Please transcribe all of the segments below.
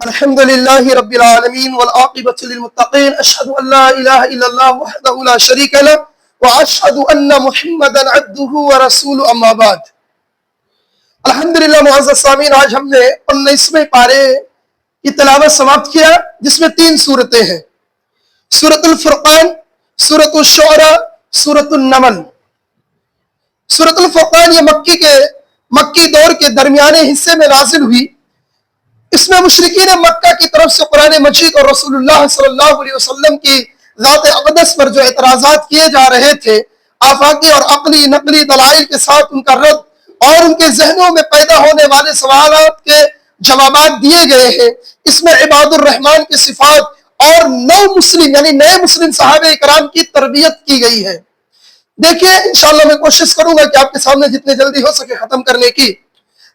الحمد لله رب العالمين والعاقبة للمتقين أشهد أن لا إله إلا الله وحده لا شريك له وأشهد أن محمدا عبده ورسوله أما بعد الحمدللہ معزز سامعین، آج ہم نے 19ویں پارے کی تلاوت سماپت کیا جس میں 3 صورتیں ہیں: سورۃ الفرقان، سورۃ الشعراء، سورۃ النمل۔ سورۃ الفرقان یہ مکی دور کے درمیانے حصے میں نازل ہوئی۔ اس میں مشرکین مکہ کی طرف سے قرآن مجید اور رسول اللہ صلی اللہ علیہ وسلم کی ذات اقدس پر جو اعتراضات کیے جا رہے تھے، آفاقی اور عقلی نقلی دلائل کے ساتھ ان کا رد اور ان کے ذہنوں میں پیدا ہونے والے سوالات کے جوابات دیے گئے ہیں۔ اس میں عباد الرحمن کی صفات اور نئے مسلم صحابہ کرام کی تربیت کی گئی ہے۔ دیکھیے، انشاءاللہ میں کوشش کروں گا کہ آپ کے سامنے جتنے جلدی ہو سکے ختم کرنے کی۔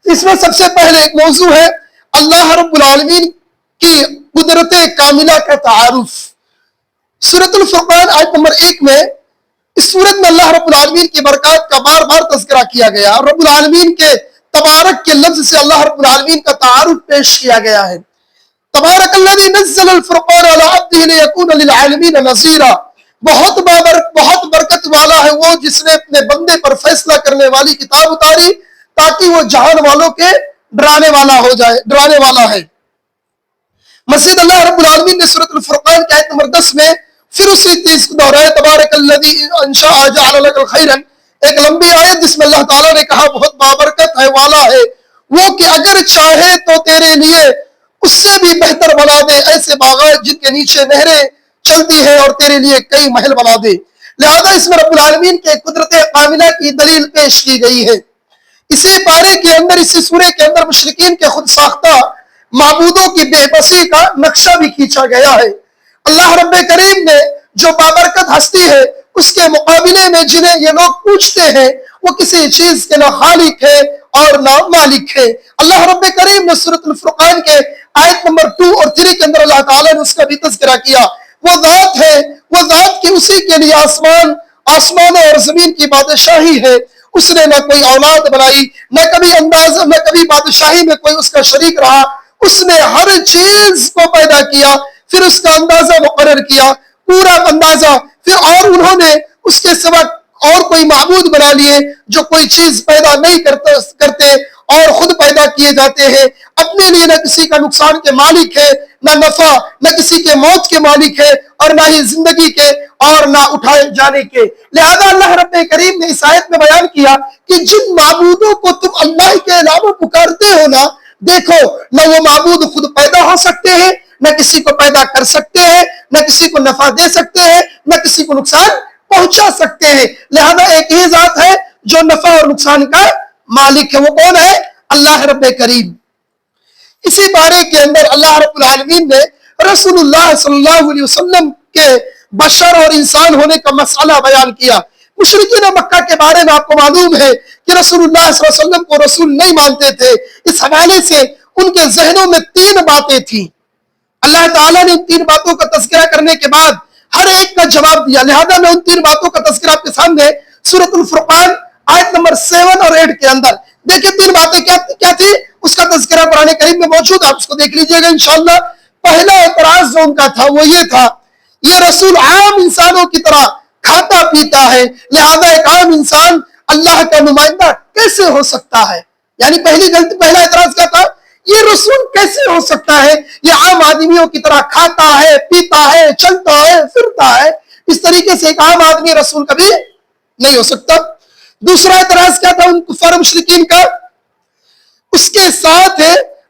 اس میں سب سے پہلے ایک موضوع ہے اللہ رب العالمین کی قدرت کاملہ کا تعارف۔ سورۃ الفرقان آیت نمبر 1 میں اس سورت میں اللہ رب العالمین کی برکات کا بار بار تذکرہ کیا گیا اور رب العالمین کے تبارک کے لفظ سے اللہ رب العالمین کا تعارف پیش کیا گیا ہے۔ تبارک الذی نزل الفرقان علی عبدہ لیکون للعالمین نذیرا۔ بہت برکت والا ہے وہ جس نے اپنے بندے پر فیصلہ کرنے والی کتاب اتاری تاکہ وہ جہان والوں کے ڈرانے والا ہے۔ مزید اللہ رب العالمین نے سورۃ الفرقان کی آیت نمبر 10 میں پھر اسی چیز کو دہرایا، تبارک الذی انشاء جعل لک خیرا، ایک لمبی آیت جس میں اللہ تعالیٰ نے کہا بہت بابرکت ہے والا ہے وہ کہ اگر چاہے تو تیرے لیے اس سے بھی بہتر بنا دے ایسے باغات جن کے نیچے نہریں چلتی ہیں اور تیرے لیے کئی محل بنا دے۔ لہذا اس میں رب العالمین کے قدرت کاملہ کی دلیل پیش کی گئی ہے۔ اسی پارے کے اندر، اسی سورے کے اندر مشرکین کے خود ساختہ معبودوں کی بے بسی کا نقشہ بھی کھینچا گیا ہے۔ اللہ رب کریم نے جو بابرکت ہستی ہے اس کے مقابلے میں جنہیں یہ لوگ پوچھتے ہیں وہ کسی چیز کے نہ خالق ہے اور نہ مالک ہے۔ اللہ رب کریم نے سورۃ الفرقان کے آیت نمبر 2 اور 3 کے اندر اللہ تعالیٰ نے اس کا بھی تذکرہ کیا۔ وہ ذات ہے، وہ ذات کی اسی کے لیے آسمانوں اور زمین کی بادشاہی ہے۔ اس نے نہ کوئی اولاد بنائی، نہ کبھی بادشاہی میں کوئی اس کا شریک رہا۔ اس نے ہر چیز کو پیدا کیا، پھر اس کا اندازہ مقرر کیا، پورا اندازہ، پھر اور انہوں نے اس کے سوا اور کوئی معبود بنا لیے جو کوئی چیز پیدا نہیں کرتے اور خود پیدا کیے جاتے ہیں۔ اپنے لیے نہ کسی کا نقصان کے مالک ہے، نہ نفع، نہ کسی کے موت کے مالک ہے، اور نہ ہی زندگی کے اور نہ اٹھائے جانے کے۔ لہذا اللہ رب کریم نے اس آیت میں بیان کیا کہ جن معبودوں کو تم اللہ کے علاوہ پکارتے ہو نا، دیکھو نہ وہ معبود خود پیدا ہو سکتے ہیں، نہ کسی کو پیدا کر سکتے ہیں، نہ کسی کو نفع دے سکتے ہیں، نہ کسی کو نقصان پہنچا سکتے ہیں۔ لہذا ایک ہی ذات ہے جو نفع اور نقصان کا مالک ہے، وہ کون ہے؟ اللہ رب کریم۔ اسی بارے کے اندر اللہ رب العالمین نے رسول اللہ صلی اللہ علیہ وسلم کے بشر اور انسان ہونے کا مسئلہ بیان کیا۔ مشرکین مکہ کے بارے میں آپ کو معلوم ہے کہ رسول اللہ صلی اللہ علیہ وسلم کو رسول نہیں مانتے تھے۔ اس حوالے سے ان کے ذہنوں میں 3 باتیں تھیں۔ اللہ تعالیٰ نے ان 3 باتوں کا تذکرہ کرنے کے بعد ہر ایک کا جواب دیا۔ لہذا میں ان 3 باتوں کا تذکرہ آپ کے سامنے سورۃ الفرقان آیت نمبر 7 اور 8 کے اندر دیکھیں 3 باتیں کیا تھی، اس کا تذکرہ قرآن کریم میں موجود ہے، آپ اس کو دیکھ لیجئے گا انشاءاللہ۔ پہلا اعتراض جو ان کا تھا وہ یہ تھا، یہ رسول عام انسانوں کی طرح کھاتا پیتا ہے، لہذا ایک عام انسان اللہ کا نمائندہ کیسے ہو سکتا ہے؟ یعنی پہلا اعتراض کیا تھا، یہ رسول کیسے ہو سکتا ہے؟ یہ عام آدمیوں کی طرح کھاتا ہے، پیتا ہے، چلتا ہے، پھرتا ہے، اس طریقے سے ایک عام آدمی رسول کبھی نہیں ہو سکتا۔ دوسرا اعتراض کیا تھا ان کفار مشرکین کا، اس کے ساتھ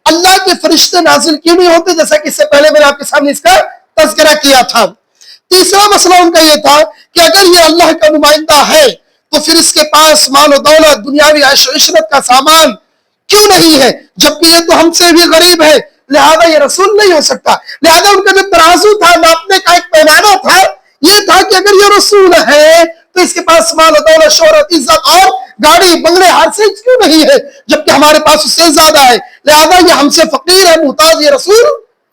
اللہ کے فرشتے نازل کیوں نہیں ہوتے، جیسا کہ اس سے پہلے میں نے آپ کے سامنے اس کا تذکرہ کیا تھا۔ تیسرا مسئلہ ان کا یہ تھا کہ اگر یہ اللہ کا نمائندہ ہے تو پھر اس کے پاس مال و دولت، دنیاوی عیش و عشرت کا سامان کیوں نہیں ہے، جبکہ یہ تو ہم سے بھی غریب ہے، لہذا یہ رسول نہیں ہو سکتا۔ لہذا ان کا جو ترازو تھا، ناپنے کا ایک پیمانہ تھا، یہ تھا کہ اگر یہ رسول ہے تو اس کے پاس مال و دولت، شہرت، عزت اور گاڑی بنگلے حاصل کیوں نہیں ہے، جبکہ ہمارے پاس اس سے زیادہ ہے، لہذا یہ ہم سے فقیر ہے، محتاج، یہ رسول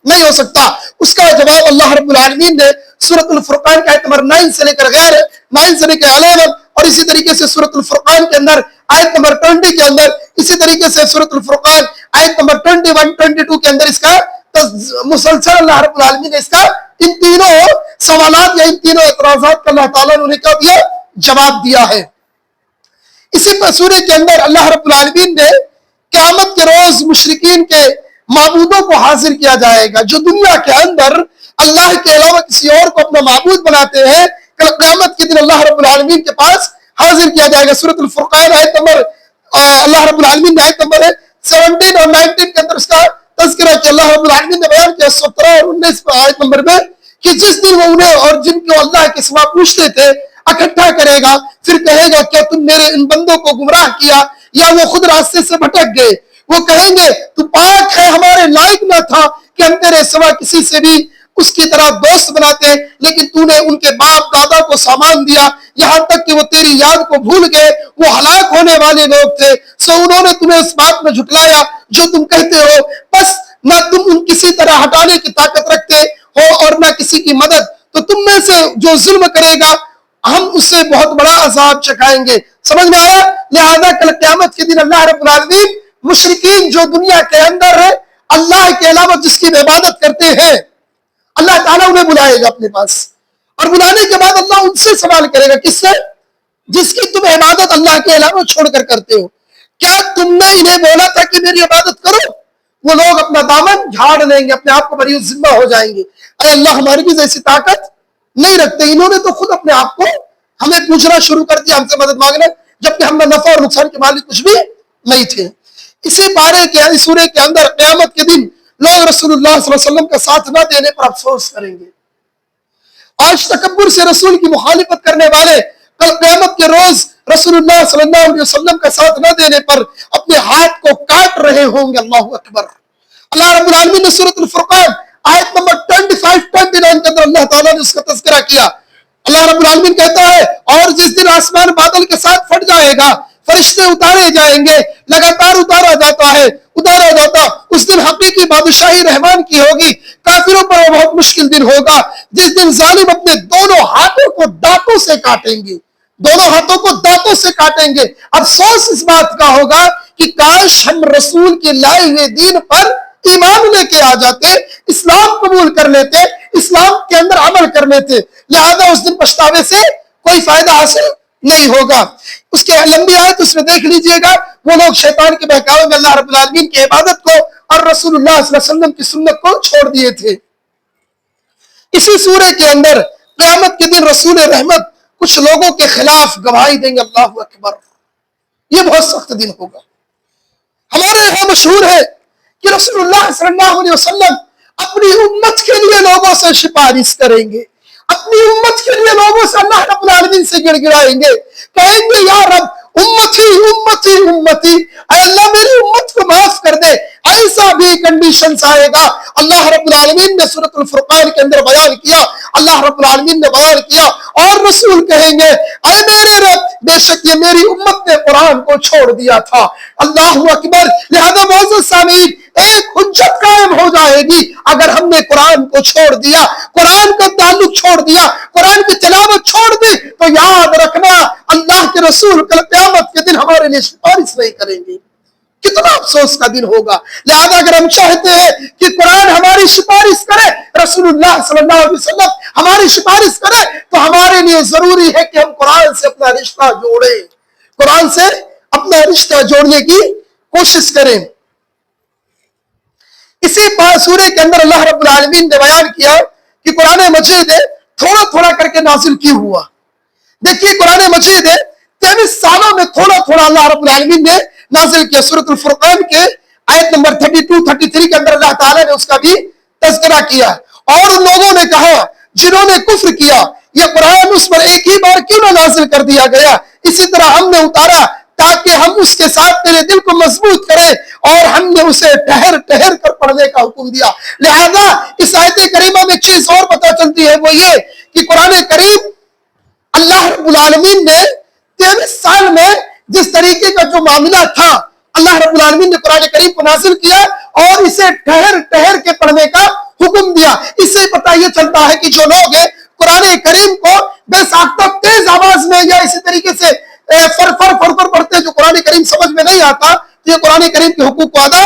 نہیں ہو سکتا۔ اس کا جواب اللہ رب العالمین نے سورۃ الفرقان کے آیت نمبر 9 سے لے کر 11 اور اسی طریقے سے سورۃ الفرقان کے اندر آیت نمبر 20 کے اندر، اسی طریقے سے سورۃ الفرقان آیت نمبر 21 22 کے اندر اس کا مسلسل اللہ رب العالمین نے اس کا ان تینوں سوالات یا ان تینوں اعتراضات کا اللہ تعالیٰ نے کیا دیا؟ جواب دیا ہے۔ اسی سورے کے اندر اللہ رب العالمین نے قیامت کے روز مشرکین کے معبودوں کو حاضر کیا جائے گا، جو دنیا کے اندر اللہ کے علاوہ کسی اور کو اپنا معبود بناتے ہیں، کل قیامت کے دن اللہ رب العالمین کے پاس حاضر کیا جائے گا۔ سورۃ الفرقان آیت نمبر اللہ رب العالمین نے آیت نمبر 17 اور 19 کے اندر اس کا تذکرہ کیا۔ اللہ رب العالمین نے بیان کیا 17 اور 19 آیت نمبر میں کہ جس دن وہ انہیں اور جن کو اللہ کے سوا پوچھتے تھے اکٹھا کرے گا، پھر کہے گا کیا تم میرے ان بندوں کو گمراہ کیا یا وہ خود راستے سے بھٹک گئے؟ وہ کہیں گے تو پاک ہے، ہمارے لائق نہ تھا کہ ہم تیرے سوا کسی سے بھی اس کی طرح دوست بناتے، لیکن تو نے ان کے باپ دادا کو سامان دیا یہاں تک کہ وہ تیری یاد کو بھول گئے، وہ ہلاک ہونے والے لوگ تھے، سو انہوں نے تمہیں اس بات میں جھٹلایا جو تم کہتے ہو، بس نہ تم ان کسی طرح ہٹانے کی طاقت رکھتے ہو اور نہ کسی کی مدد، تو تم میں سے جو ظلم کرے گا ہم اس سے بہت بڑا عذاب چکھائیں گے۔ سمجھ میں آیا؟ لہذا کل قیامت کے دن اللہ رب العالمین مشرکین جو دنیا کے اندر ہے اللہ کے علاوہ جس کی عبادت کرتے ہیں، اللہ تعالیٰ انہیں بلائے گا اپنے پاس، اور بلانے کے بعد اللہ ان سے سوال کرے گا، کس سے؟ جس کی تم عبادت اللہ کے علاوہ چھوڑ کر کرتے ہو، کیا تم نے انہیں بولا تھا کہ میری عبادت کرو؟ وہ لوگ اپنا دامن جھاڑ لیں گے، اپنے آپ کو بری ذمہ ہو جائیں گے، اے اللہ ہماری بھی ایسی طاقت نہیں رکھتے، انہوں نے تو خود اپنے آپ کو ہمیں پوچھنا شروع کر دیا، ہم سے مدد مانگنا، جبکہ ہم میں نفع اور نقصان کے مالک کچھ بھی نہیں تھے۔ اسی پارے کے اس سورے کے اندر قیامت کے دن لوگ رسول اللہ صلی اللہ علیہ وسلم کا ساتھ نہ دینے پر افسوس کریں گے۔ آج تکبر سے رسول کی مخالفت کرنے والے کل قیامت کے روز رسول اللہ صلی اللہ علیہ وسلم کا ساتھ نہ دینے پر اپنے ہاتھ کو کاٹ رہے ہوں گے۔ اللہ اکبر۔ اللہ رب العالمین نے سورۃ الفرقان آیت نمبر 25-29 کے اندر اللہ تعالیٰ نے اس کا تذکرہ کیا۔ اللہ رب العالمین کہتا ہے اور جس دن آسمان بادل کے ساتھ پھٹ جائے گا، فرشتے اتارے جائیں گے، لگاتار اتارا جاتا، اس دن حقیقی بادشاہی رحمان کی ہوگی، کافروں پر وہ بہت مشکل دن ہوگا جس دن ظالم اپنے دونوں ہاتھوں کو دانتوں سے کاٹیں گے، دونوں ہاتھوں کو دانتوں سے کاٹیں گے۔ افسوس اس بات کا ہوگا کہ کاش ہم رسول کے لائے ہوئے دین پر ایمان لے کے آ جاتے، اسلام قبول کر لیتے، اسلام کے اندر عمل کر لیتے، لہذا اس دن پچھتاوے سے کوئی فائدہ حاصل نہیں ہوگا۔ اس کے لمبی آیت اس میں دیکھ لیجئے گا، وہ لوگ شیطان کے بہکاوے میں اللہ رب العالمین کی عبادت کو اور رسول اللہ صلی اللہ علیہ وسلم کی سنت کو چھوڑ دیے تھے۔ اسی سورے کے اندر قیامت کے دن رسول رحمت کچھ لوگوں کے خلاف گواہی دیں گے۔ اللہ اکبر، یہ بہت سخت دن ہوگا۔ ہمارے یہاں مشہور ہے کہ رسول اللہ صلی اللہ علیہ وسلم اپنی امت کے لیے لوگوں سے سفارش کریں گے، اپنی امت کے لیے لوگوں سے اللہ رب العالمین سے گڑ گڑائیں گے، کہیں گے یا رب امتی امتی امتی، اے اللہ میری امت کو معاف کر دے۔ ایسا بھی کنڈیشنز آئے گا، اللہ رب العالمین نے سورۃ الفرقان کے اندر بیان کیا، اللہ رب العالمین نے بیان کیا، اور رسول کہیں گے اے میرے رب بے شک یہ میری امت نے قرآن کو چھوڑ دیا تھا۔ اللہ اکبر۔ لہذا معزز سامعین، ایک حجت قائم ہو جائے گی اگر ہم نے قرآن کو چھوڑ دیا، قرآن کا تعلق چھوڑ دیا، قرآن کی تلاوت چھوڑ دی، تو یاد رکھنا اللہ کے رسول کل قیامت کے دن ہمارے لیے سفارش نہیں کریں گے۔ کتنا افسوس کا دن ہوگا۔ لہذا اگر ہم چاہتے ہیں کہ قرآن ہماری سفارش کرے، رسول اللہ صلی اللہ علیہ وسلم ہماری سفارش کرے، تو ہمارے لیے ضروری ہے کہ ہم قرآن سے اپنا رشتہ جوڑیں، قرآن سے اپنا رشتہ جوڑنے کی کوشش کریں۔ اسی سورے کے اندر اللہ رب العالمین نے بیان کیا کہ قرآن مجید تھوڑا تھوڑا کر کے نازل کیوں ہوا۔ دیکھیے قرآن مجید 23 سالوں میں تھوڑا تھوڑا اللہ رب العالمین نے نازل کیا۔ سورۃ الفرقان کے آیت نمبر 32-33 کے اندر اللہ تعالیٰ نے اس کا بھی تذکرہ کیا، اور ان لوگوں نے کہا جنہوں نے کفر کیا یہ قرآن اس پر ایک ہی بار کیوں نہ نازل کر دیا گیا، اسی طرح ہم نے اتارا تاکہ ہم اس کے ساتھ تیرے دل کو مضبوط کریں، اور ہم نے اسے ٹھہر ٹھہر کر پڑھنے کا حکم دیا۔ لہذا اس آیت کریمہ میں ایک چیز اور پتہ چلتی ہے، وہ یہ کہ قرآن کریم اللہ رب العالمین نے 23 سال میں جس طریقے کا جو معاملہ تھا، اللہ رب العالمین نے قرآن کریم کو نازل کیا اور اسے ٹھہر ٹھہر کے پڑھنے کا حکم دیا۔ اس سے پتہ یہ چلتا ہے کہ جو لوگ قرآن کریم کو بے ساختہ تیز آواز میں یا اسی طریقے سے فر پڑھتے جو قرآن کریم سمجھ میں نہیں آتا، تو یہ قرآن کریم کے حقوق کو ادا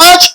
5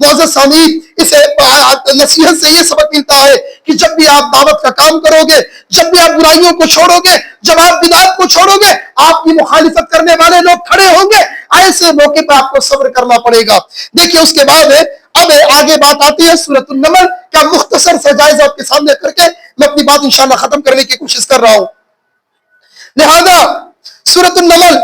معزز سامعین، اسے نصیحت سے یہ سبق ملتا ہے کہ جب بھی آپ دعوت کا کام کرو گے، جب بھی آپ برائیوں کو چھوڑو گے، جب آپ بدعت کو چھوڑو گے، آپ کی مخالفت کرنے والے لوگ کھڑے ہوں گے، ایسے موقع پہ آپ کو صبر کرنا پڑے گا۔ دیکھیے اس کے بعد اب آگے بات آتی ہے سورۃ النمل کا مختصر سا جائزہ آپ کے سامنے کر کے میں اپنی بات انشاءاللہ ختم کرنے کی کوشش کر رہا ہوں۔ لہذا سورۃ النمل،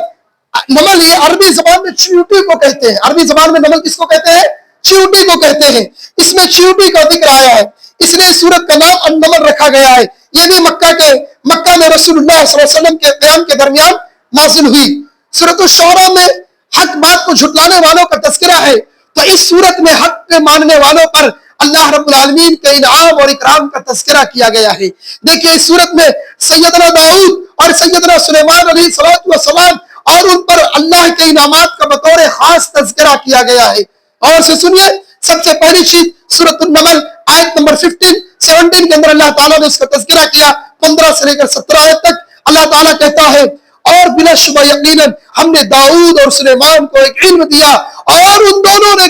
نمل یہ عربی زبان میں چیونٹی کو کہتے ہیں۔ عربی زبان میں نمل کس کو کہتے ہیں؟ چیونٹی کو کہتے ہیں۔ اس میں چیونٹی کا ذکر آیا ہے، اس لیے سورت کا نام النمل رکھا گیا ہے۔ یہ بھی مکہ میں رسول اللہ صلی اللہ علیہ وسلم کے قیام کے درمیان نازل ہوئی۔ سورۃ الشعراء میں حق بات کو جھٹلانے والوں کا تذکرہ ہے، تو اس سورت میں حق کے ماننے والوں پر اللہ رب العالمین کے انعام اور اکرام کا تذکرہ کیا گیا ہے۔ دیکھیے اس سورت میں سیدنا داؤد اور سیدنا سلیمان علیہ السلام اور ان پر اللہ کے انعامات کا بطور خاص تذکرہ کیا گیا ہے۔ اور سے سنیے، سب سے پہلی چیز سورۃ النمل آیت نمبر 17 کے اندر اللہ تعالیٰ نے اس کا تذکرہ کیا۔ 15 سے لے کر 17 آیت تک اللہ تعالیٰ کہتا ہے، اور بلا شبہ یقیناً ہم نے داؤد اور سلیمان کو ایک علم دیا، اور ان دونوں نے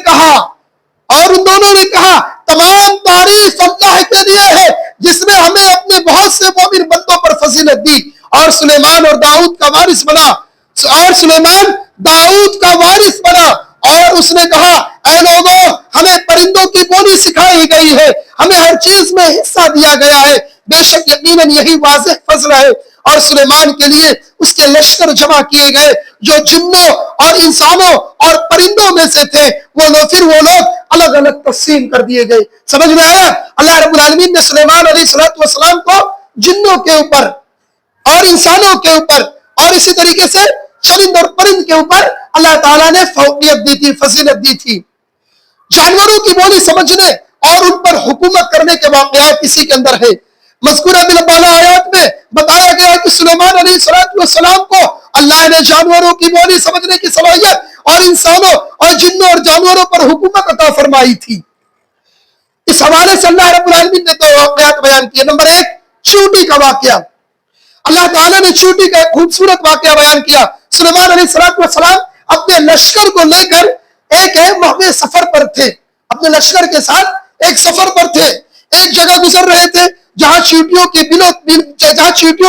کہا تمام تعریف اللہ کے لیے ہے جس نے ہمیں اپنے بہت سے مومن بندوں پر فضیلت دی، اور سلیمان داؤد کا وارث بنا، اور اس نے کہا اے لوگوں، ہمیں پرندوں کی بولی سکھائی گئی ہے، ہمیں ہر چیز میں حصہ دیا گیا ہے، بے شک یقیناً یہی واضح فضل ہے۔ اور سلیمان کے لیے اس کے لشکر جمع کیے گئے جو جنوں اور انسانوں اور پرندوں میں سے تھے، وہ لوگ الگ الگ تقسیم کر دیے گئے۔ سمجھ میں آیا؟ اللہ رب العالمین نے سلیمان علیہ السلام کو جنوں کے اوپر اور انسانوں کے اوپر اور اسی طریقے سے چرند اور پرند کے اوپر اللہ تعالیٰ نے فوقیت دی تھی، فضیلت دی تھی۔ جانوروں کی بولی سمجھنے اور ان پر حکومت کرنے کے واقعات اسی کے اندر ہے۔ مذکورہ بالا آیات میں بتایا گیا کہ سلیمان علیہ السلام کو اللہ نے جانوروں کی بولی سمجھنے کی صلاحیت اور انسانوں اور جنوں اور جانوروں پر حکومت عطا فرمائی تھی۔ اس حوالے سے اللہ رب العالمین نے دو واقعات بیان کیے۔ نمبر 1، چیونٹی کا واقعہ۔ اللہ تعالیٰ نے چیونٹی کا ایک خوبصورت واقعہ بیان کیا۔ سلیمان علیہ السلام اپنے لشکر کو لے کر ایک محو سفر پر تھے، اپنے لشکر کے ساتھ ایک سفر پر تھے، ایک جگہ گزر رہے تھے جہاں چیونٹیوں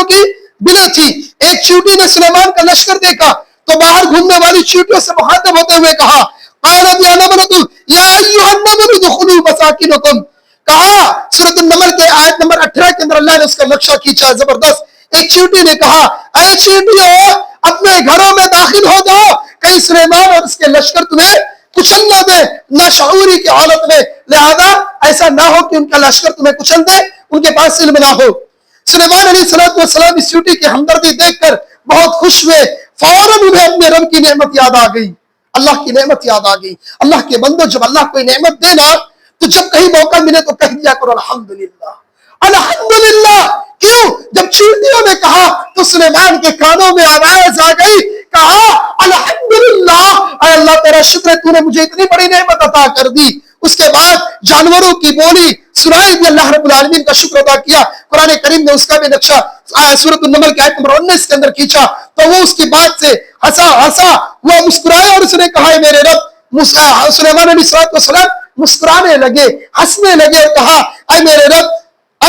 کی بلیں تھی۔ ایک چیونٹی نے سلیمان کا لشکر دیکھا تو باہر گھومنے والی چیونٹیوں سے مخاطب ہوتے ہوئے کہا، قالت یا نملۃ یا ایھا النمل ادخلوا مساکنکم۔ کہا سورۃ النمل کے آیت نمبر 18 کے اندر اللہ نے اس کا نقشہ کھینچا زبردست۔ ایک چیونٹی نے کہا، اے چیونٹیوں، اپنے گھروں میں داخل ہو جاؤ، کہیں سلیمان اور اس کے لشکر تمہیں کچل نہ دے ناشعوری کی حالت میں، لہذا ایسا نہ ہو کہ ان کا لشکر تمہیں کچل دے، ان کے پاس علم نہ ہو۔ سلیمان علیہ السلام اس چیونٹی کی ہمدردی دیکھ کر بہت خوش ہوئے، فوراً انہیں اپنے رب کی نعمت یاد آ گئی، اللہ کی نعمت یاد آ گئی۔ اللہ کے بندو، جب اللہ کوئی نعمت دے نا تو جب کہیں موقع ملے تو کہہ دیا کرو الحمدللہ الحمدللہ۔ کیوں؟ جب چیونٹیوں نے کہا تو سلیمان کے کانوں میں آواز آ گئی، کہا الحمدللہ، اے اللہ تیرا شکر ہے، تو نے مجھے اتنی بڑی نعمت عطا کر دی۔ اس کے بعد جانوروں کی بولی سنائی دی، اللہ رب العالمین کا شکر ادا کیا۔ قرآن کریم نے اس کا بھی نقشہ سورۃ النمل کی آیت نمبر 19 کے اندر کھینچا تو وہ اس کی بات سے ہنسا، وہ مسکرایا اور اس نے کہا، میرے رب، سلیمان علیہ السلام مسکرانے لگے، ہنسنے لگے اور کہا، اے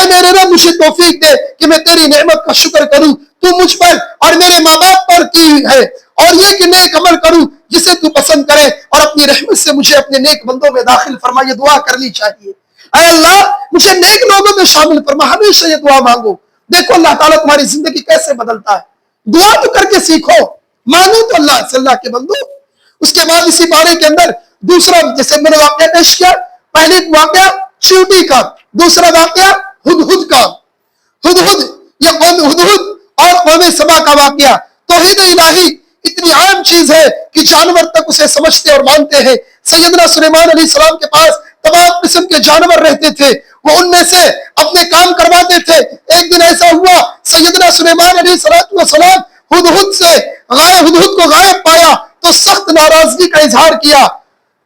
میرے رب مجھے توفیق دے کہ میں تیری نعمت کا شکر کروں، تو مجھ پر اور میرے ماں باپ پر کی ہے، اور یہ کہ نیک عمل کروں جسے تو پسند کرے، اور اپنی رحمت سے مجھے اپنے نیک بندوں میں داخل فرما۔ یہ دعا کرنی چاہیے، اے اللہ مجھے نیک لوگوں میں شامل فرما، ہمیشہ یہ دعا مانگو۔ دیکھو اللہ تعالیٰ تمہاری زندگی کیسے بدلتا ہے۔ دعا تو کر کے سیکھو، مانگو تو اللہ سے، اللہ کے بندو۔ اس کے بعد اسی بارے کے اندر دوسرا، جیسے میں نے واقعہ پیش کیا، پہلے واقعہ چیونٹی کا، دوسرا واقعہ ہدہد کا۔ ہدہد اور قوم سبا کا واقعہ۔ توحید الہی اتنی عام چیز ہے کہ جانور تک اسے سمجھتے اور مانتے ہیں۔ سیدنا سلیمان علیہ السلام کے پاس تمام قسم کے جانور رہتے تھے، وہ ان میں سے اپنے کام کرواتے تھے۔ ایک دن ایسا ہوا، سیدنا سلیمان علیہ السلام ہدہد کو غائب پایا تو سخت ناراضگی کا اظہار کیا۔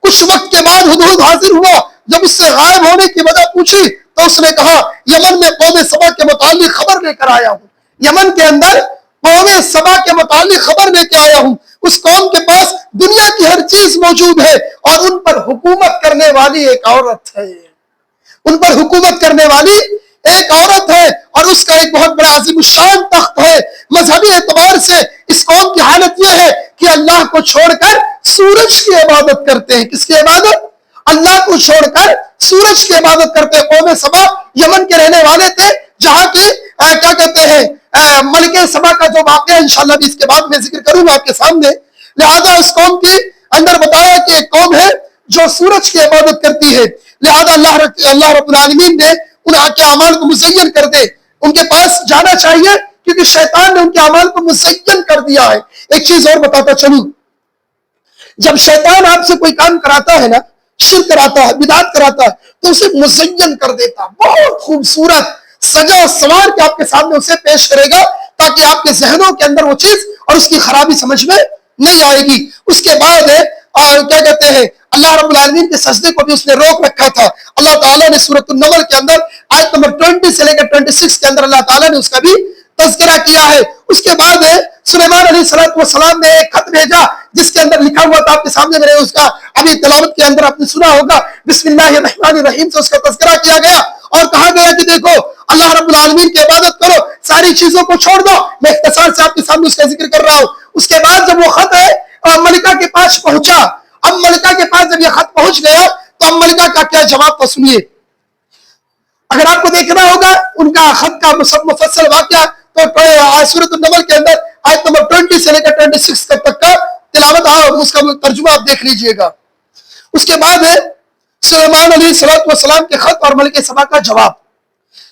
کچھ وقت کے بعد ہدہد حاضر ہوا، جب اس سے غائب ہونے کی وجہ پوچھی تو اس نے کہا، یمن میں قوم سبا کے متعلق خبر لے کر آیا ہوں۔ یمن کے اندر قوم سبا کے متعلق خبر لے کے آیا ہوں. اس قوم کے پاس دنیا کی ہر چیز موجود ہے اور ان پر حکومت کرنے والی ایک عورت ہے. ان پر حکومت کرنے والی ایک عورت ہے اور اس کا ایک بہت بڑا عظیم الشان تخت ہے. مذہبی اعتبار سے اس قوم کی حالت یہ ہے کہ اللہ کو چھوڑ کر سورج کی عبادت کرتے ہیں. کس کی عبادت؟ اللہ کو چھوڑ کر سورج کی عبادت کرتے ہیں. قوم سبا یمن کے رہنے والے تھے, جہاں کی کیا کہتے ہیں ملکہ سبا کا جو واقعہ انشاءاللہ بھی اس کے بعد میں ذکر کروں گا آپ کے سامنے. لہذا اس قوم کے اندر بتایا کہ ایک قوم ہے جو سورج کی عبادت کرتی ہے. لہذا اللہ رب العالمین نے ان کے اعمال کو مزین کر دے. ان کے پاس جانا چاہیے کیونکہ شیطان نے ان کے اعمال کو مزین کر دیا ہے. ایک چیز اور بتاتا چلوں, جب شیطان آپ سے کوئی کام کراتا ہے نا, شرک کراتا ہے, بدعت کراتا ہے, تو اسے مزین کر دیتا, بہت خوبصورت سجا سوار کے آپ کے سامنے اسے پیش کرے گا تاکہ آپ کے ذہنوں کے اندر وہ چیز اور اس کی خرابی سمجھ میں نہیں آئے گی. اس کے بعد کیا کہتے ہیں اللہ رب العالمین کے سجدے کو بھی اس نے روک رکھا تھا. اللہ تعالیٰ نے سورۃ النمل کے اندر آیت نمبر 20 سے لے کر 26 کے اندر اللہ تعالیٰ نے اس کا بھی تذکرہ کیا ہے. اس کے بعد سلیمان علیہ السلام نے ایک خط بھیجا جس کے اندر لکھا ہوا تھا, آپ کے سامنے میں نے اس کا ابھی تلاوت کے اندر آپ نے سنا ہوگا, بسم اللہ الرحمن الرحیم سے اس کا تذکرہ کیا گیا اور کہا گیا کہ دیکھو اللہ رب العالمین کی عبادت کرو, ساری چیزوں کو چھوڑ دو. میں اختصار سے آپ کے سامنے اس کا ذکر کر رہا ہوں. اس کے بعد جب وہ خط ملکہ کے پاس پہنچا, اب ملکہ کے پاس جب یہ خط پہنچ گیا تو اب ملکہ کا کیا جواب تھا سنیے. اگر آپ کو دیکھنا ہوگا ان کا خط کا مفصل واقعہ تو سورۃ النمل کے اندر آیت نمبر 20 سے لے کر 26 تک کا تلاوت اس کا ترجمہ آپ دیکھ لیجئے گا. اس کے بعد ہے سلیمان علیہ السلام کے خط اور ملکہ سبا کا جواب.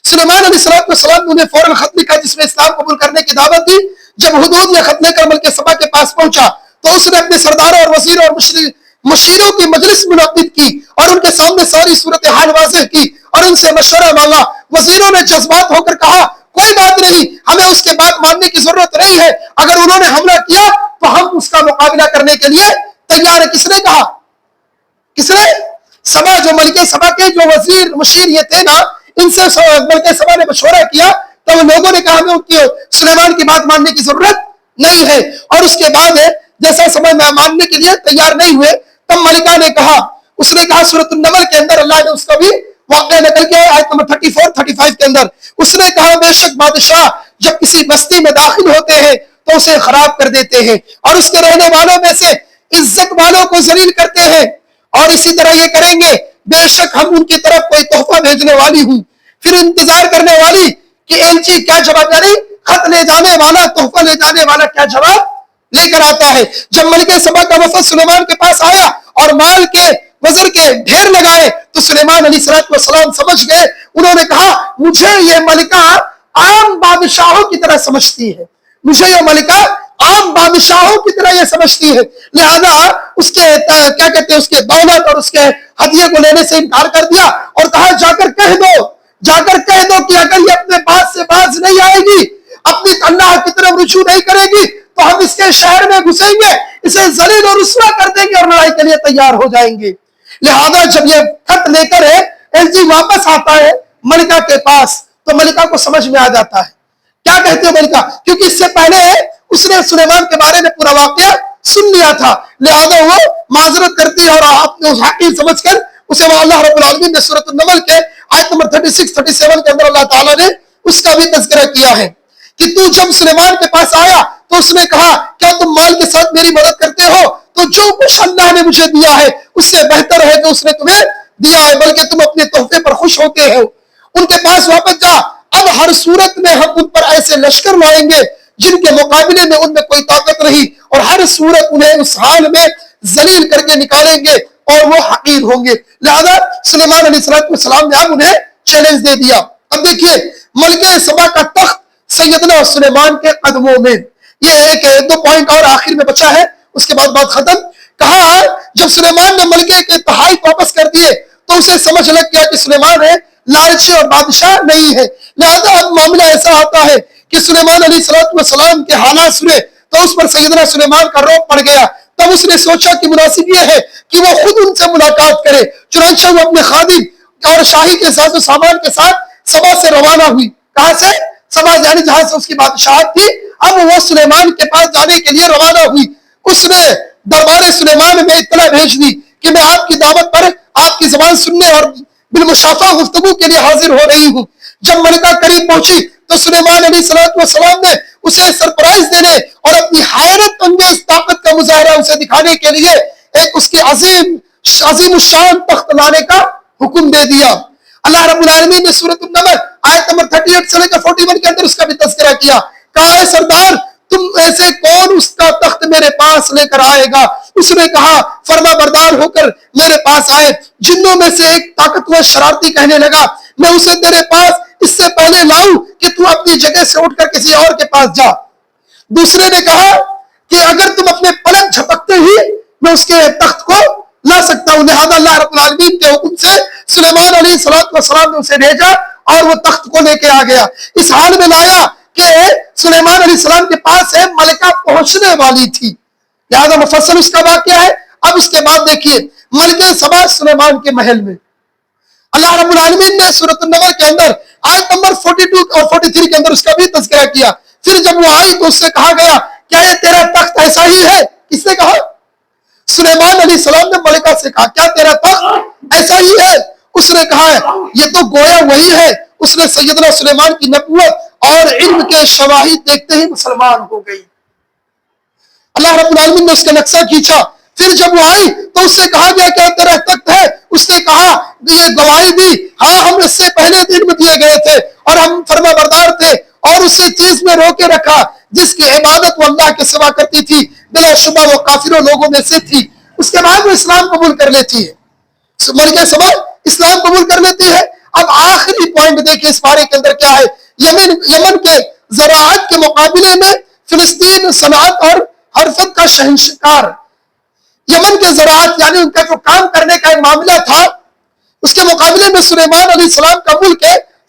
سلیمان علیہ السلام نے انہیں فوراً خط لکھا جس میں اسلام قبول کرنے کی دعوت دی. جب حدود یہ خط لے کر ملکہ سبا کے پاس پہنچا تو اس نے اپنے سرداروں اور وزیروں اور مشیروں کی مجلس منعقد کی اور ان کے سامنے ساری صورتحال واضح کی اور ان سے مشورہ مانگا. وزیروں نے جذبات ہو کر کہا کوئی بات نہیں, ہمیں اس کے بات ماننے کی ضرورت نہیں ہے, اگر انہوں نے حملہ کیا تو ہم اس کا مقابلہ کرنے کے لیے تیار ہیں. کس نے کہا؟ کس نے؟ سبا, جو ملکہ سبا کے جو وزیر مشیر یہ تھے نا, ان سے ملکہ سبا نے مشورہ کیا تو لوگوں نے کہا ہمیں سلیمان کی بات ماننے کی ضرورت نہیں ہے. اور اس کے بعد جیسا سبا ماننے کے لیے تیار نہیں ہوئے تب ملکہ نے کہا, اس نے کہا سورۃ النمل کے اندر اللہ نے اس کا بھی واقعہ نقل کیا آیت نمبر 34-35 کے اندر. اس نے کہا بے شک بادشاہ جب کسی بستی میں داخل ہوتے ہیں تو اسے خراب کر دیتے ہیں اور اس کے رہنے والوں میں سے عزت والوں کو ذلیل کرتے ہیں, اور اسی طرح یہ کریں گے. بے شک ہم ان کی طرف کوئی تحفہ بھیجنے والی ہوں. پھر انتظار کرنے والی کہ ایلچی کیا جواب, یعنی خط لے جانے والا, تحفہ لے جانے والا کیا جواب لے کر آتا ہے. جب ملکہ سبا کا وفد سلیمان کے پاس آیا اور مال کے وزر کے ڈھیر لگائے تو سلیمان علیہ السلام سمجھ گئے. انہوں نے کہا مجھے یہ ملکہ عام بادشاہوں کی طرح سمجھتی ہے, مجھے یہ ملکہ عام بادشاہوں کی طرح یہ سمجھتی ہے. لہذا اس کے کیا کہتے ہیں اس کے دولت اور اس کے ہدیے کو لینے سے انکار کر دیا اور کہا جا کر کہہ دو کہ اگر یہ اپنے بات سے باز نہیں آئے گی, اپنی اللہ کی طرف رجوع نہیں کرے گی تو ہم اس کے شہر میں گھسیں گے, اسے ذلیل اور رسوا کر دیں گے اور لڑائی کے لیے تیار ہو جائیں گے. لہذا جب یہ خط لے کر ایلچی واپس آتا ہے ملکہ کے پاس تو ملکہ کو سمجھ میں آ جاتا ہے. کیا کہتے ہیں ملکہ, کیونکہ اس سے پہلے اس نے سلیمان کے بارے میں پورا واقعہ سن لیا تھا. لہذا وہ معذرت کرتی ہے اور آپ نے اس حقیق سمجھ کر اسے اللہ رب العالمین نے سورۃ النمل کے آیت نمبر 36-37 کے اندر اللہ تعالیٰ نے اس کا بھی تذکرہ کیا ہے کہ تو جب سلیمان کے پاس آیا تو اس نے کہا کیا تم مال کے ساتھ میری مدد کرتے ہو, تو جو کچھ اللہ نے مجھے دیا ہے اس سے بہتر ہے جو اس نے تمہیں دیا ہے, بلکہ تم اپنے تحفے پر خوش ہوتے ہو. ان کے پاس واپس جا, اب ہر صورت میں ہم ان پر ایسے لشکر لائیں گے جن کے مقابلے میں ان میں کوئی طاقت نہیں, اور ہر صورت انہیں اس حال میں ذلیل کر کے نکالیں گے اور وہ حقیر ہوں گے. لہذا سلیمان علیہ السلام نے اب انہیں چیلنج دے دیا. اب دیکھیے ملکہ سبا کا تخت سیدنا سلیمان کے قدموں میں. یہ ایک دو پوائنٹ اور آخر میں بچا ہے, اس کے بعد بات ختم. کہا جب سلیمان نے ملکے کے تحائف واپس کر دیے تو اسے سمجھ لگ گیا کہ سلیمان لالچی اور بادشاہ نہیں ہے. لہذا اب معاملہ ایسا آتا ہے کہ سلیمان علیہ السلام کے حالات سنے تو اس پر سیدنا سلیمان کا روب پڑ گیا. تب اس نے سوچا کہ مناسب یہ ہے کہ وہ خود ان سے ملاقات کرے. چنانچہ وہ اپنے خادم اور شاہی کے ساز و سامان کے ساتھ سبا سے روانہ ہوئی. کہاں سے؟ سبا یعنی جہاں سے اس کی بادشاہت تھی، اب وہ سلیمان کے پاس جانے کے لیے روانہ ہوئی. اس نے دربار سلیمان میں اطلاع بھیج دی کہ میں آپ کی دعوت پر آپ کی زبان سننے اور بالمشافہ گفتگو کے لیے حاضر ہو رہی ہوں. جب ملکہ قریب پہنچی تو سلیمان علیہ السلام نے اسے سرپرائز دینے اور اپنی حیرت انگیز طاقت کا مظاہرہ اسے دکھانے کے لیے ایک اس کی عظیم الشان تخت لانے کا حکم دے دیا. اللہ رب العالمین نے سورۃ النمل آیت نمبر 38 سے لے کر 41 کے اندر اس کا بھی تذکرہ کیا. کہا اے سردار تم ایسے کون اس کا تخت میرے پاس لے کر آئے گا؟ اس نے کہا فرما بردار ہو کر میرے پاس آئے. جنوں میں سے ایک طاقتور شرارتی کہنے لگا میں اسے تیرے پاس اس سے پہلے لاؤں کہ تو اپنی جگہ سے اٹھ کر کسی اور کے پاس جا. دوسرے نے کہا کہ اگر تم اپنے پلک جھپکتے ہی میں اس کے تخت کو لا سکتا ہوں. لہذا اللہ رب العالمین کے حکم سے سلیمان علیہ السلام نے اسے بھیجا اور وہ تخت کو لے کے آ گیا. اس حال میں لایا کہ سلیمان علیہ السلام کے پاس ہے ملکہ پہنچنے والی تھی. لہذا مفصل اس کا واقعہ ہے. اب اس کے بعد دیکھیے ملکہ سبا سلیمان کے محل میں اللہ رب العالمین نے سورۃ النمل کے اندر آیت نمبر 42 اور 43 کے اندر اس کا بھی تذکرہ کیا. پھر جب وہ آئی تو اس سے کہا گیا کیا یہ تیرا تخت ایسا ہی ہے؟ کس نے کہا؟ سلیمان علیہ السلام نے ملکہ سے کہا کیا تیرا تخت ایسا ہی ہے؟ اس نے کہا ہے یہ تو گویا وہی ہے. اس نے سیدنا سلیمان کی نبوت اور علم کے شواہد دیکھتے ہی مسلمان ہو گئی. اللہ رب العالمین نے اس کا نقشہ کھینچا. پھر جب وہ آئی تو اس سے کہا گیا کیا تیرا تخت ہے؟ اس نے کہا یہ گواہی دی ہاں ہم اس سے پہلے دن میں دیے گئے تھے اور ہم فرما بردار تھے اور اسی چیز میں روکے رکھا جس کی عبادت وہ اللہ کے سوا کرتی تھی. بلا شبہ وہ کافروں لوگوں میں سے تھی. اس کے بعد وہ اسلام قبول کر لیتی ہے. ملکہ سبا اسلام قبول کر لیتی ہے. اب آخری پوائنٹ دیکھیں اس بارے کے اندر کیا ہے. یمن کے زراعت کے مقابلے میں فلسطین صنعت اور حرفت کا شہنشار. یمن کے زراعت یعنی ان کا جو کام کرنے کا ایک معاملہ تھا اس کے مقابلے میں سلیمان علیہ السلام کا ملک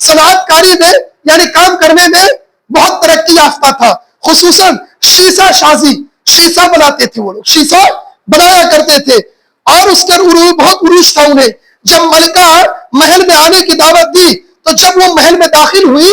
صنعت کاری میں یعنی کام کرنے میں بہت ترقی یافتہ تھا. خصوصاً شیشہ سازی، شیشہ بناتے تھے وہ لوگ، شیشہ بنایا کرتے تھے اور اس کا بہت عروج تھا انہیں. جب ملکہ محل میں آنے کی دعوت دی تو جب وہ محل میں داخل ہوئی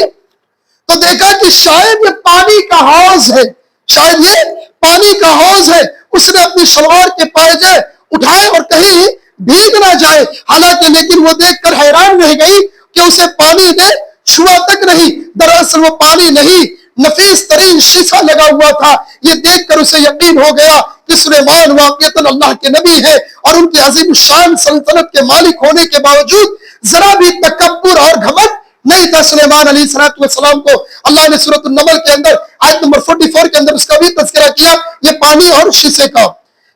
تو دیکھا کہ شاید یہ پانی کا حوض ہے، شاید یہ پانی کا حوض ہے. اس نے اپنی شلوار کے پائجے اٹھائے اور کہیں بھیگ نہ جائے. حالانکہ لیکن وہ دیکھ کر حیران رہ گئی کہ اسے پانی نے چھوا تک نہیں. دراصل وہ پانی نہیں، نفیس ترین شیشہ لگا ہوا تھا. یہ دیکھ کر اسے یقین ہو گیا کہ سلیمان واقعتاً اللہ کے نبی ہے اور ان کی عظیم الشان سلطنت کے مالک ہونے کے باوجود ذرا بھی تکبر اور گھمنڈ نہیں تھا سلیمان علیہ السلام کو. اللہ نے سورۃ النمل کے اندر آیت نمبر 44 کے اندر اس کا بھی تذکرہ کیا یہ پانی اور شیشے کا.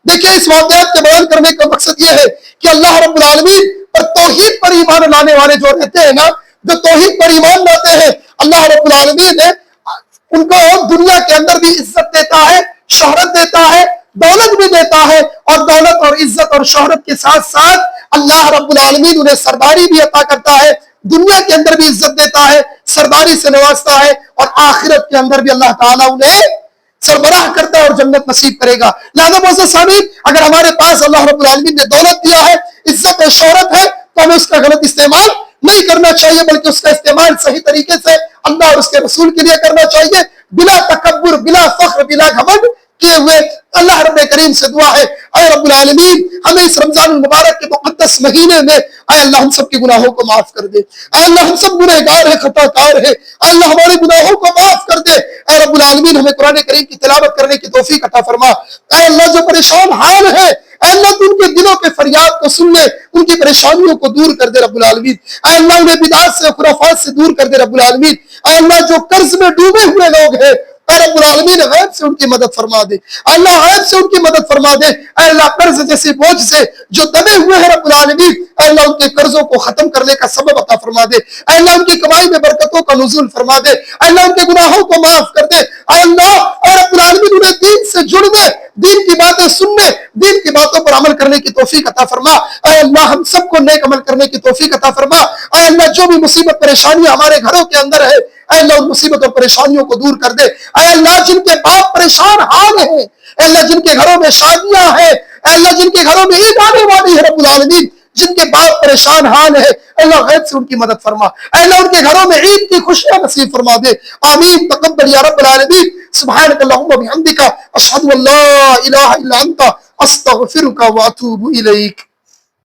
دیکھیں اس واقعات کے بیان کرنے کا مقصد یہ ہے کہ اللہ رب العالمین پر توحید پر ایمان لانے والے جو رہتے ہیں نا، جو توحید پر ایمان لاتے ہیں، اللہ رب العالمین ان کو دنیا کے اندر بھی عزت دیتا ہے، شہرت دیتا ہے، دولت بھی دیتا ہے اور دولت اور عزت اور شہرت کے ساتھ ساتھ اللہ رب العالمین انہیں سرداری بھی عطا کرتا ہے. دنیا کے اندر بھی عزت دیتا ہے، سرداری سے نوازتا ہے اور آخرت کے اندر بھی اللہ تعالیٰ انہیں سربراہ کرتا ہے اور جنت نصیب کرے گا. لہذا معزز سامعین اگر ہمارے پاس اللہ رب العالمین نے دولت دیا ہے، عزت ہے، شہرت ہے تو ہمیں اس کا غلط استعمال نہیں کرنا چاہیے بلکہ اس کا استعمال صحیح طریقے سے اللہ اور اس کے رسول کے لیے کرنا چاہیے بلا تکبر، بلا فخر، بلا گھمنڈ کیے ہوئے. اللہ رب کریم سے دعا ہے اے رب العالمین ہمیں اس رمضان المبارک کے مقدس مہینے میں اے اللہ ہم سب کے گناہوں کو معاف کر دے. اے اللہ ہم سب گنہگار ہیں، خطا کار ہیں، اے اللہ ہمارے گناہوں کو معاف کر دے. اے رب العالمین ہمیں قرآن کریم کی تلاوت کرنے کی توفیق عطا فرما. اے اللہ جو پریشان حال ہے اے اللہ تو ان کے دلوں کے فریاد کو سن لے، ان کی پریشانیوں کو دور کر دے رب العالمین. اے اللہ انہیں بدعات سے، خرافات سے دور کر دے رب العالمین. اے اللہ جو قرض میں ڈوبے ہوئے لوگ ہیں اے رب العالمین غیب سے ان کی مدد فرما دے. اللہ غیب سے ان کی مدد فرما دے. اے اللہ قرض جیسے بوجھ سے جو دبے ہوئے ہیں رب العالمین اے اللہ ان کے قرضوں کو ختم کرنے کا سبب عطا فرما دے. اے اللہ ان کی کمائی میں برکتوں کا نزول فرما دے. اے اللہ ان کے گناہوں کو معاف کر دے. اے اللہ اے رب العالمین انہیں دین سے جڑنے، دین کی باتیں سننے، دین کی باتوں پر عمل کرنے کی توفیق عطا فرما. اے اللہ ہم سب کو نیک عمل کرنے کی توفیق عطا فرما. اے اللہ جو بھی مصیبت پریشانی ہمارے گھروں کے اندر ہے اے اللہ ان مصیبت اور پریشانیوں کو دور کر دے. اے اللہ جن کے باپ پریشان حال ہیں، اے اللہ جن کے گھروں میں شادیاں ہیں، اے اللہ جن کے گھروں میں عید آنے والی ہے رب العالمین، جن کے باپ پریشان حال ہے اللہ غیب سے ان کی مدد فرما، اللہ ان کے گھروں میں عید کی خوشیاں نصیب فرما دے، آمین تقبل یا رب العالمین۔ سبحانک اللہم و بحمدک، اشہد ان لا الہ الا انت، استغفرک و اتوب الیک۔